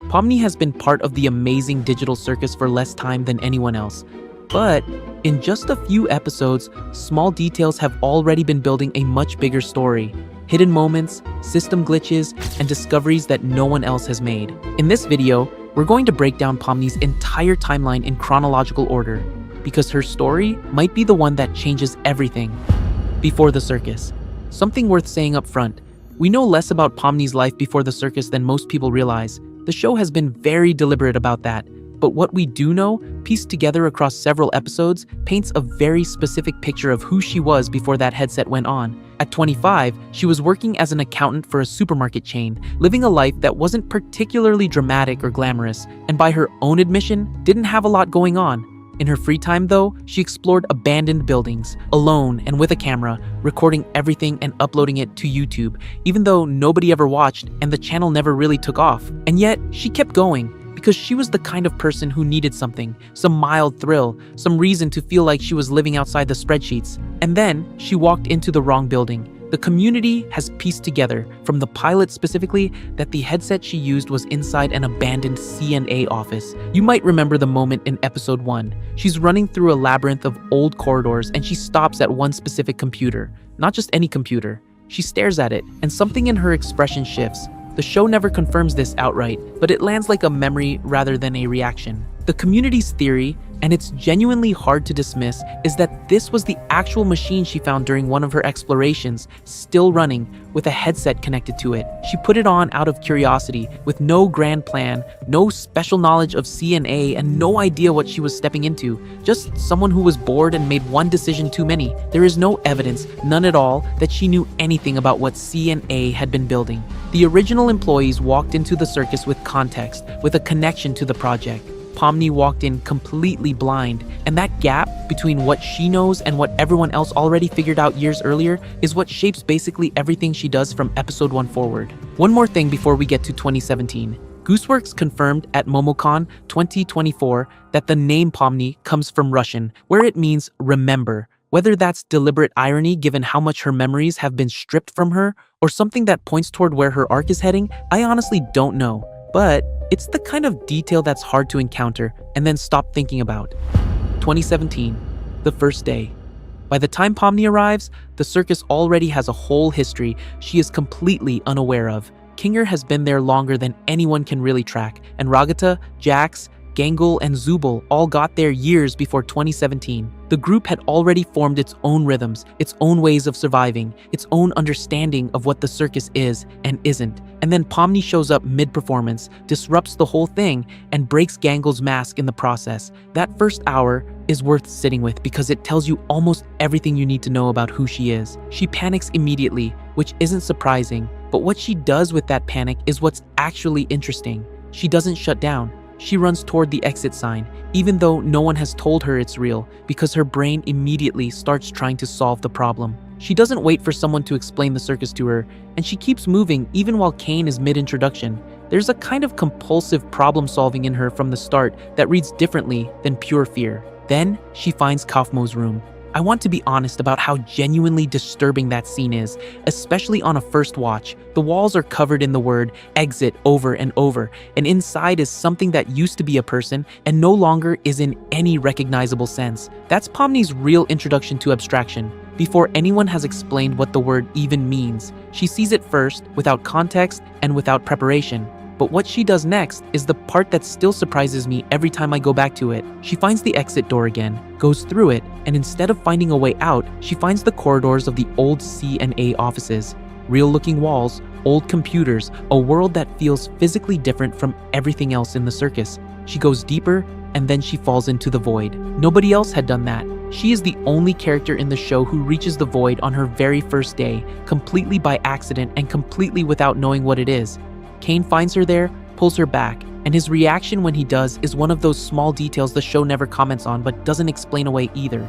Pomni has been part of the amazing Digital Circus for less time than anyone else. But in just a few episodes, small details have already been building a much bigger story. Hidden moments, system glitches, and discoveries that no one else has made. In this video, we're going to break down Pomni's entire timeline in chronological order, because her story might be the one that changes everything. Before the circus. Something worth saying up front. We know less about Pomni's life before the circus than most people realize. The show has been very deliberate about that. But what we do know, pieced together across several episodes, paints a very specific picture of who she was before that headset went on. At 25, she was working as an accountant for a supermarket chain, living a life that wasn't particularly dramatic or glamorous, and by her own admission, didn't have a lot going on. In her free time, though, she explored abandoned buildings, alone and with a camera, recording everything and uploading it to YouTube, even though nobody ever watched and the channel never really took off. And yet, she kept going, because she was the kind of person who needed something, some mild thrill, some reason to feel like she was living outside the spreadsheets. And then, she walked into the wrong building. The community has pieced together, from the pilot specifically, that the headset she used was inside an abandoned C&A office. You might remember the moment in episode 1. She's running through a labyrinth of old corridors and she stops at one specific computer. Not just any computer. She stares at it, and something in her expression shifts. The show never confirms this outright, but it lands like a memory rather than a reaction. The community's theory, and it's genuinely hard to dismiss, is that this was the actual machine she found during one of her explorations, still running, with a headset connected to it. She put it on out of curiosity, with no grand plan, no special knowledge of C&A, and no idea what she was stepping into. Just someone who was bored and made one decision too many. There is no evidence, none at all, that she knew anything about what C&A had been building. The original employees walked into the circus with context, with a connection to the project. Pomni walked in completely blind, and that gap between what she knows and what everyone else already figured out years earlier is what shapes basically everything she does from episode 1 forward. One more thing before we get to 2017. Gooseworks confirmed at MomoCon 2024 that the name Pomni comes from Russian, where it means remember. Whether that's deliberate irony given how much her memories have been stripped from her, or something that points toward where her arc is heading, I honestly don't know. But it's the kind of detail that's hard to encounter and then stop thinking about. 2017, the first day. By the time Pomni arrives, the circus already has a whole history she is completely unaware of. Kinger has been there longer than anyone can really track, and Ragata, Jax, Gangul, and Zubul all got there years before 2017. The group had already formed its own rhythms, its own ways of surviving, its own understanding of what the circus is and isn't. And then Pomni shows up mid-performance, disrupts the whole thing, and breaks Gangul's mask in the process. That first hour is worth sitting with because it tells you almost everything you need to know about who she is. She panics immediately, which isn't surprising, but what she does with that panic is what's actually interesting. She doesn't shut down. She runs toward the exit sign, even though no one has told her it's real, because her brain immediately starts trying to solve the problem. She doesn't wait for someone to explain the circus to her, and she keeps moving even while Kane is mid-introduction. There's a kind of compulsive problem-solving in her from the start that reads differently than pure fear. Then, she finds Kaufmo's room. I want to be honest about how genuinely disturbing that scene is, especially on a first watch. The walls are covered in the word exit over and over, and inside is something that used to be a person and no longer is in any recognizable sense. That's Pomni's real introduction to abstraction. Before anyone has explained what the word even means, she sees it first, without context and without preparation. But what she does next is the part that still surprises me every time I go back to it. She finds the exit door again, goes through it, and instead of finding a way out, she finds the corridors of the old C&A offices. Real-looking walls, old computers, a world that feels physically different from everything else in the circus. She goes deeper, and then she falls into the void. Nobody else had done that. She is the only character in the show who reaches the void on her very first day, completely by accident and completely without knowing what it is. Kane finds her there, pulls her back, and his reaction when he does is one of those small details the show never comments on but doesn't explain away either.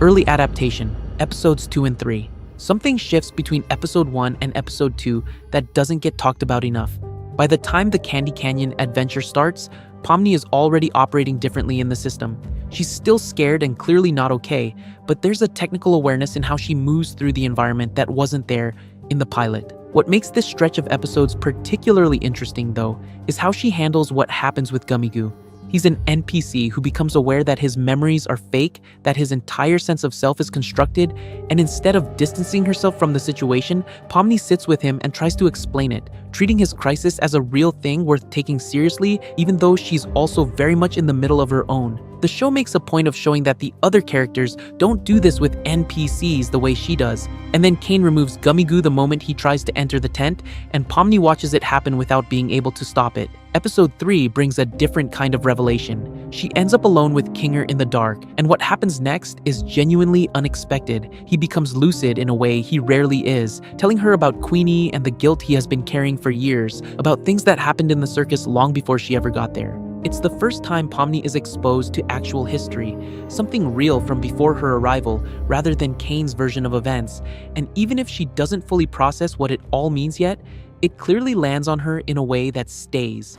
Early adaptation, episodes 2 and 3. Something shifts between episode 1 and episode 2 that doesn't get talked about enough. By the time the Candy Canyon adventure starts, Pomni is already operating differently in the system. She's still scared and clearly not okay, but there's a technical awareness in how she moves through the environment that wasn't there in the pilot. What makes this stretch of episodes particularly interesting, though, is how she handles what happens with Gummigoo. He's an NPC who becomes aware that his memories are fake, that his entire sense of self is constructed, and instead of distancing herself from the situation, Pomni sits with him and tries to explain it, treating his crisis as a real thing worth taking seriously, even though she's also very much in the middle of her own. The show makes a point of showing that the other characters don't do this with NPCs the way she does. And then Kane removes Gummigoo the moment he tries to enter the tent, and Pomni watches it happen without being able to stop it. Episode 3 brings a different kind of revelation. She ends up alone with Kinger in the dark, and what happens next is genuinely unexpected. He becomes lucid in a way he rarely is, telling her about Queenie and the guilt he has been carrying for years, about things that happened in the circus long before she ever got there. It's the first time Pomni is exposed to actual history, something real from before her arrival, rather than Kane's version of events. And even if she doesn't fully process what it all means yet, it clearly lands on her in a way that stays.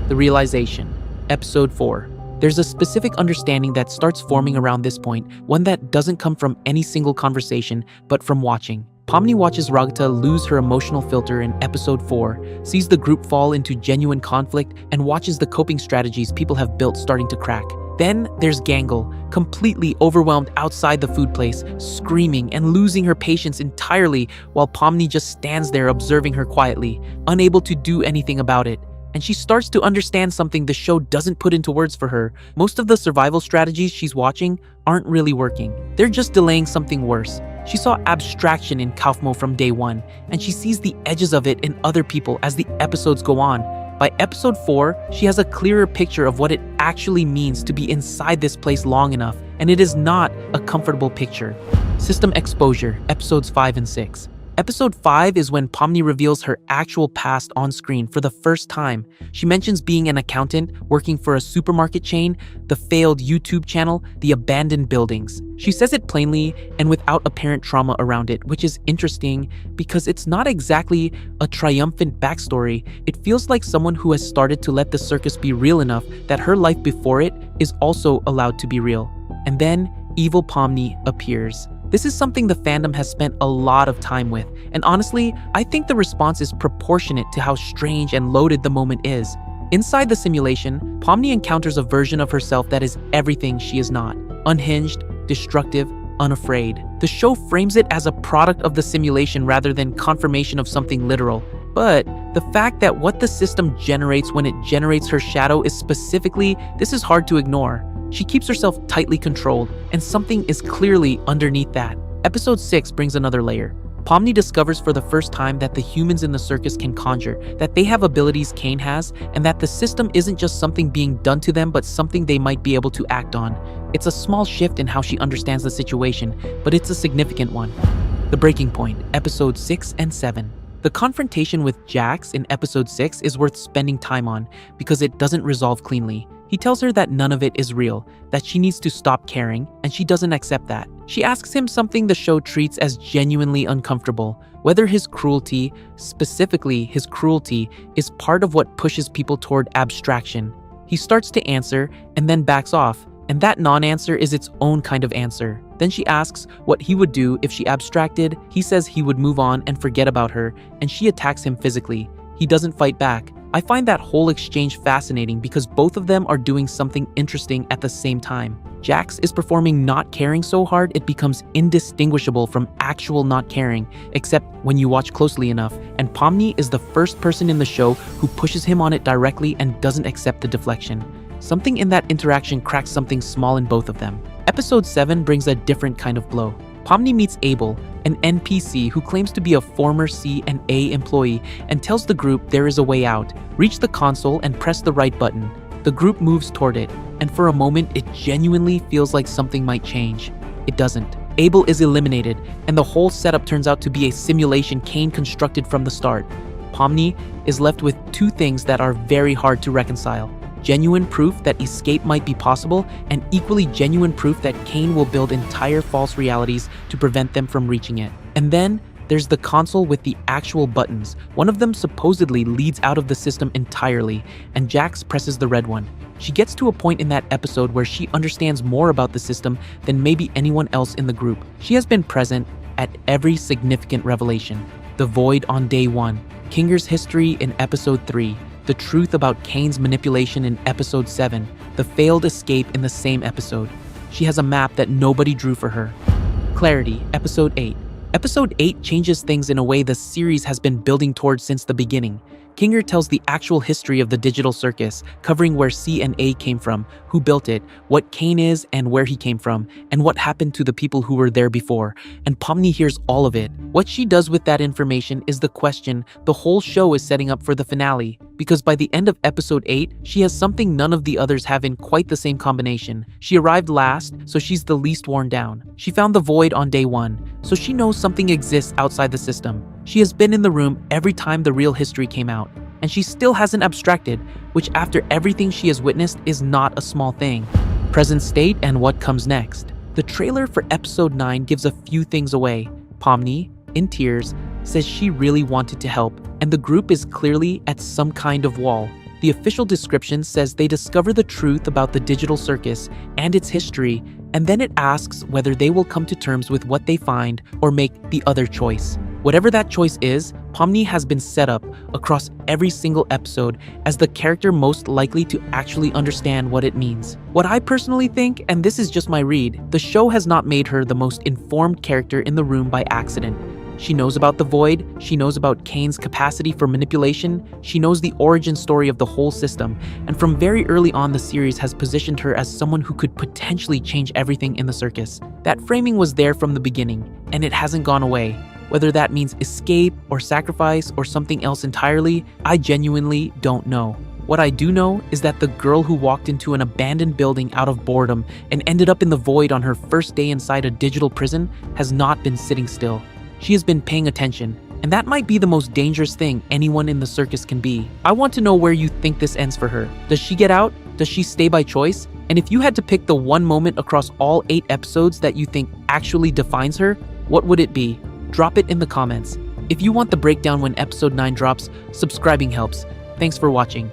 The realization. Episode 4. There's a specific understanding that starts forming around this point, one that doesn't come from any single conversation, but from watching. Pomni watches Ragata lose her emotional filter in episode 4, sees the group fall into genuine conflict, and watches the coping strategies people have built starting to crack. Then there's Gangle, completely overwhelmed outside the food place, screaming and losing her patience entirely, while Pomni just stands there observing her quietly, unable to do anything about it. And she starts to understand something the show doesn't put into words for her. Most of the survival strategies she's watching aren't really working. They're just delaying something worse. She saw abstraction in Kaufmo from day one, and she sees the edges of it in other people as the episodes go on. By episode 4, she has a clearer picture of what it actually means to be inside this place long enough, and it is not a comfortable picture. System exposure, episodes 5 and 6. Episode 5 is when Pomni reveals her actual past on screen for the first time. She mentions being an accountant, working for a supermarket chain, the failed YouTube channel, the abandoned buildings. She says it plainly and without apparent trauma around it, which is interesting because it's not exactly a triumphant backstory. It feels like someone who has started to let the circus be real enough that her life before it is also allowed to be real. And then evil Pomni appears. This is something the fandom has spent a lot of time with, and honestly, I think the response is proportionate to how strange and loaded the moment is. Inside the simulation, Pomni encounters a version of herself that is everything she is not. Unhinged, destructive, unafraid. The show frames it as a product of the simulation rather than confirmation of something literal. But the fact that what the system generates when it generates her shadow is specifically, this is hard to ignore. She keeps herself tightly controlled, and something is clearly underneath that. Episode 6 brings another layer. Pomni discovers for the first time that the humans in the circus can conjure, that they have abilities Kane has, and that the system isn't just something being done to them but something they might be able to act on. It's a small shift in how she understands the situation, but it's a significant one. The breaking point, episodes 6 and 7. The confrontation with Jax in episode 6 is worth spending time on because it doesn't resolve cleanly. He tells her that none of it is real, that she needs to stop caring, and she doesn't accept that. She asks him something the show treats as genuinely uncomfortable, whether his cruelty, specifically his cruelty, is part of what pushes people toward abstraction. He starts to answer and then backs off, and that non-answer is its own kind of answer. Then she asks what he would do if she abstracted. He says he would move on and forget about her, and she attacks him physically. He doesn't fight back. I find that whole exchange fascinating because both of them are doing something interesting at the same time. Jax is performing not caring so hard it becomes indistinguishable from actual not caring, except when you watch closely enough, and Pomni is the first person in the show who pushes him on it directly and doesn't accept the deflection. Something in that interaction cracks something small in both of them. Episode 7 brings a different kind of blow. Pomni meets Abel, an NPC who claims to be a former C&A employee and tells the group there is a way out. Reach the console and press the right button. The group moves toward it, and for a moment it genuinely feels like something might change. It doesn't. Abel is eliminated, and the whole setup turns out to be a simulation Kane constructed from the start. Pomni is left with two things that are very hard to reconcile. Genuine proof that escape might be possible, and equally genuine proof that Kane will build entire false realities to prevent them from reaching it. And then there's the console with the actual buttons. One of them supposedly leads out of the system entirely, and Jax presses the red one. She gets to a point in that episode where she understands more about the system than maybe anyone else in the group. She has been present at every significant revelation. The Void on Day 1, Kinger's History in Episode 3, The Truth About Kane's Manipulation in Episode 7, The Failed Escape in the same episode. She has a map that nobody drew for her. Clarity, Episode 8. Episode 8 changes things in a way the series has been building towards since the beginning. Kinger tells the actual history of the Digital Circus, covering where C and A came from, who built it, what Kane is and where he came from, and what happened to the people who were there before. And Pomni hears all of it. What she does with that information is the question the whole show is setting up for the finale, because by the end of Episode 8, she has something none of the others have in quite the same combination. She arrived last, so she's the least worn down. She found the Void on Day 1, so she knows something exists outside the system. She has been in the room every time the real history came out, and she still hasn't abstracted, which after everything she has witnessed is not a small thing. Present state and what comes next. The trailer for Episode 9 gives a few things away. Pomni, in tears, says she really wanted to help, and the group is clearly at some kind of wall. The official description says they discover the truth about the Digital Circus and its history, and then it asks whether they will come to terms with what they find or make the other choice. Whatever that choice is, Pomni has been set up across every single episode as the character most likely to actually understand what it means. What I personally think, and this is just my read, the show has not made her the most informed character in the room by accident. She knows about the Void, she knows about Kane's capacity for manipulation, she knows the origin story of the whole system, and from very early on the series has positioned her as someone who could potentially change everything in the circus. That framing was there from the beginning, and it hasn't gone away. Whether that means escape or sacrifice or something else entirely, I genuinely don't know. What I do know is that the girl who walked into an abandoned building out of boredom and ended up in the Void on her first day inside a digital prison has not been sitting still. She has been paying attention, and that might be the most dangerous thing anyone in the circus can be. I want to know where you think this ends for her. Does she get out? Does she stay by choice? And if you had to pick the one moment across all 8 episodes that you think actually defines her, what would it be? Drop it in the comments. If you want the breakdown when Episode 9 drops, subscribing helps. Thanks for watching.